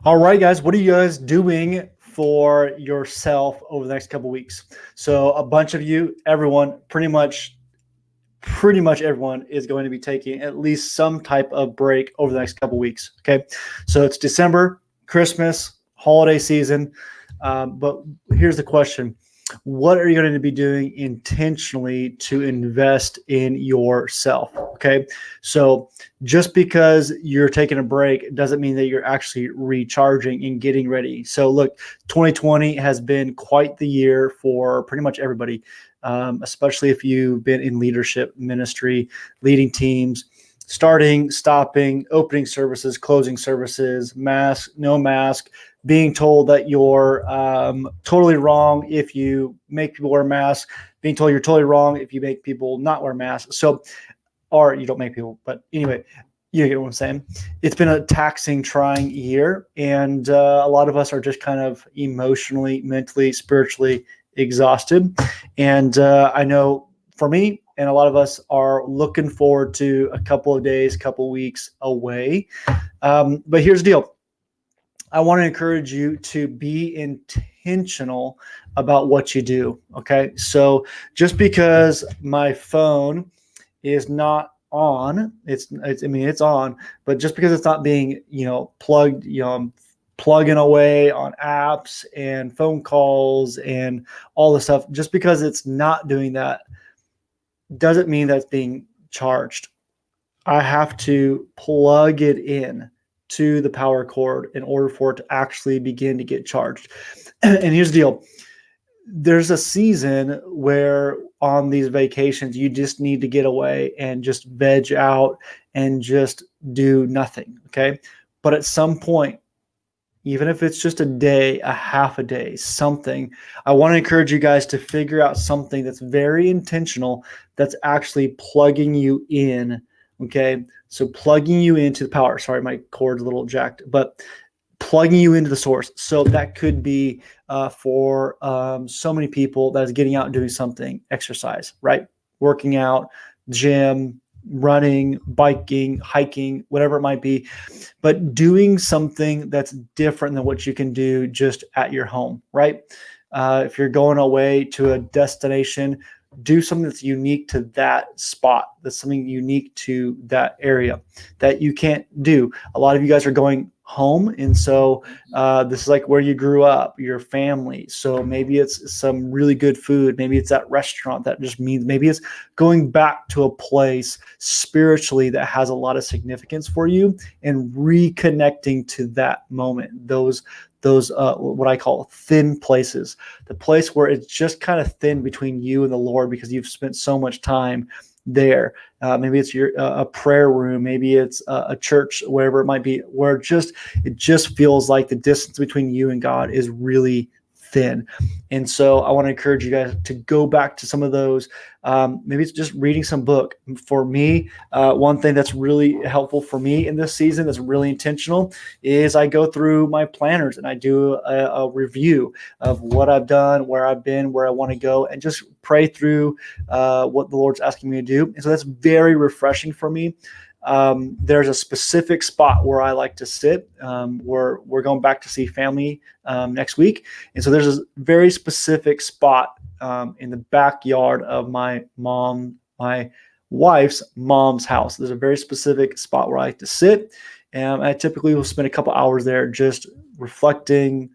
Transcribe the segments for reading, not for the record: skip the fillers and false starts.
All right, guys, what are you guys doing for yourself over the next couple weeks? So, a bunch of you, everyone, pretty much everyone is going to be taking at least some type of break over the next couple weeks. Okay, so it's December, Christmas, holiday season. But here's the question: what are you going to be doing intentionally to invest in yourself? Okay, so just because you're taking a break doesn't mean that you're actually recharging and getting ready. So look, 2020 has been quite the year for pretty much everybody, especially if you've been in leadership ministry, leading teams, starting, stopping, opening services, closing services, mask, no mask, being told that you're totally wrong if you make people wear masks, being told you're totally wrong if you make people not wear masks. So, or you don't make people, but anyway, you get what I'm saying. It's been a taxing, trying year, and a lot of us are just kind of emotionally, mentally, spiritually exhausted. And I know for me, and a lot of us are looking forward to a couple of days, couple of weeks away. But here's the deal. I want to encourage you to be intentional about what you do. Okay. So just because my phone is not on, it's on, but just because it's not being, plugged, plugging away on apps and phone calls and all this stuff, just because it's not doing that doesn't mean that's being charged. I have to plug it in to the power cord in order for it to actually begin to get charged. And here's the deal. There's a season where on these vacations, you just need to get away and just veg out and just do nothing. Okay. But at some point, even if it's just a day, a half a day, something, I want to encourage you guys to figure out something that's very intentional, that's actually plugging you in. Okay. So plugging you into the power. Sorry, my cord's a little jacked, but plugging you into the source. So that could be for so many people that is getting out and doing something, exercise, right? Working out, gym, running, biking, hiking, whatever it might be, but doing something that's different than what you can do just at your home, right? If you're going away to a destination, do something that's unique to that spot, that's something unique to that area that you can't do. A lot of you guys are going home, and so this is like where you grew up, your family. So maybe it's some really good food, maybe it's that restaurant. That just means maybe it's going back to a place spiritually that has a lot of significance for you and reconnecting to that moment, those what I call thin places, the place where it's just kind of thin between you and the Lord because you've spent so much time there. Maybe it's a prayer room, maybe it's a church, wherever it might be, where it just feels like the distance between you and God is really thin. And so I want to encourage you guys to go back to some of those. Maybe it's just reading some book. For me, one thing that's really helpful for me in this season that's really intentional is I go through my planners and I do a review of what I've done, where I've been, where I want to go, and just pray through what the Lord's asking me to do. And so that's very refreshing for me. There's a specific spot where I like to sit. We're going back to see family next week. And so there's a very specific spot in the backyard of my wife's mom's house. There's a very specific spot where I like to sit. And I typically will spend a couple hours there just reflecting,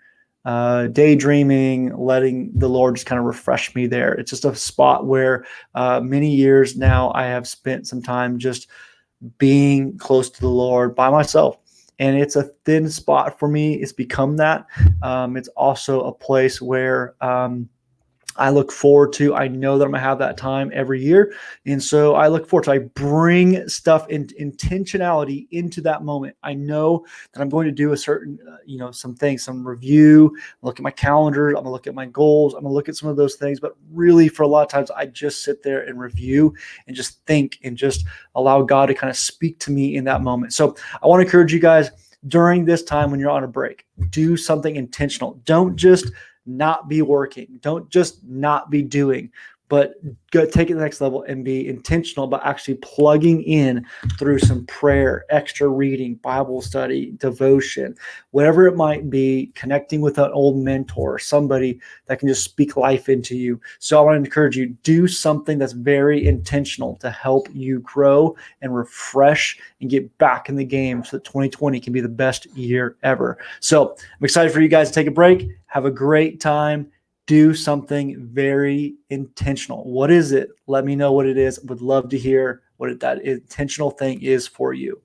daydreaming, letting the Lord just kind of refresh me there. It's just a spot where many years now I have spent some time just being close to the Lord by myself. And it's a thin spot for me. It's become that. It's also a place where I look forward to. I know that I'm going to have that time every year. And so I look forward to, I bring stuff in intentionality into that moment. I know that I'm going to do a certain, some things, some review, look at my calendar. I'm going to look at my goals. I'm going to look at some of those things, but really for a lot of times I just sit there and review and just think and just allow God to kind of speak to me in that moment. So I want to encourage you guys during this time when you're on a break, do something intentional. Don't just not be working. Don't just not be doing, but go take it to the next level and be intentional about actually plugging in through some prayer, extra reading, Bible study, devotion, whatever it might be, connecting with an old mentor, somebody that can just speak life into you. So I want to encourage you, do something that's very intentional to help you grow and refresh and get back in the game so that 2020 can be the best year ever. So I'm excited for you guys to take a break. Have a great time. Do something very intentional. What is it? Let me know what it is. Would love to hear what that intentional thing is for you.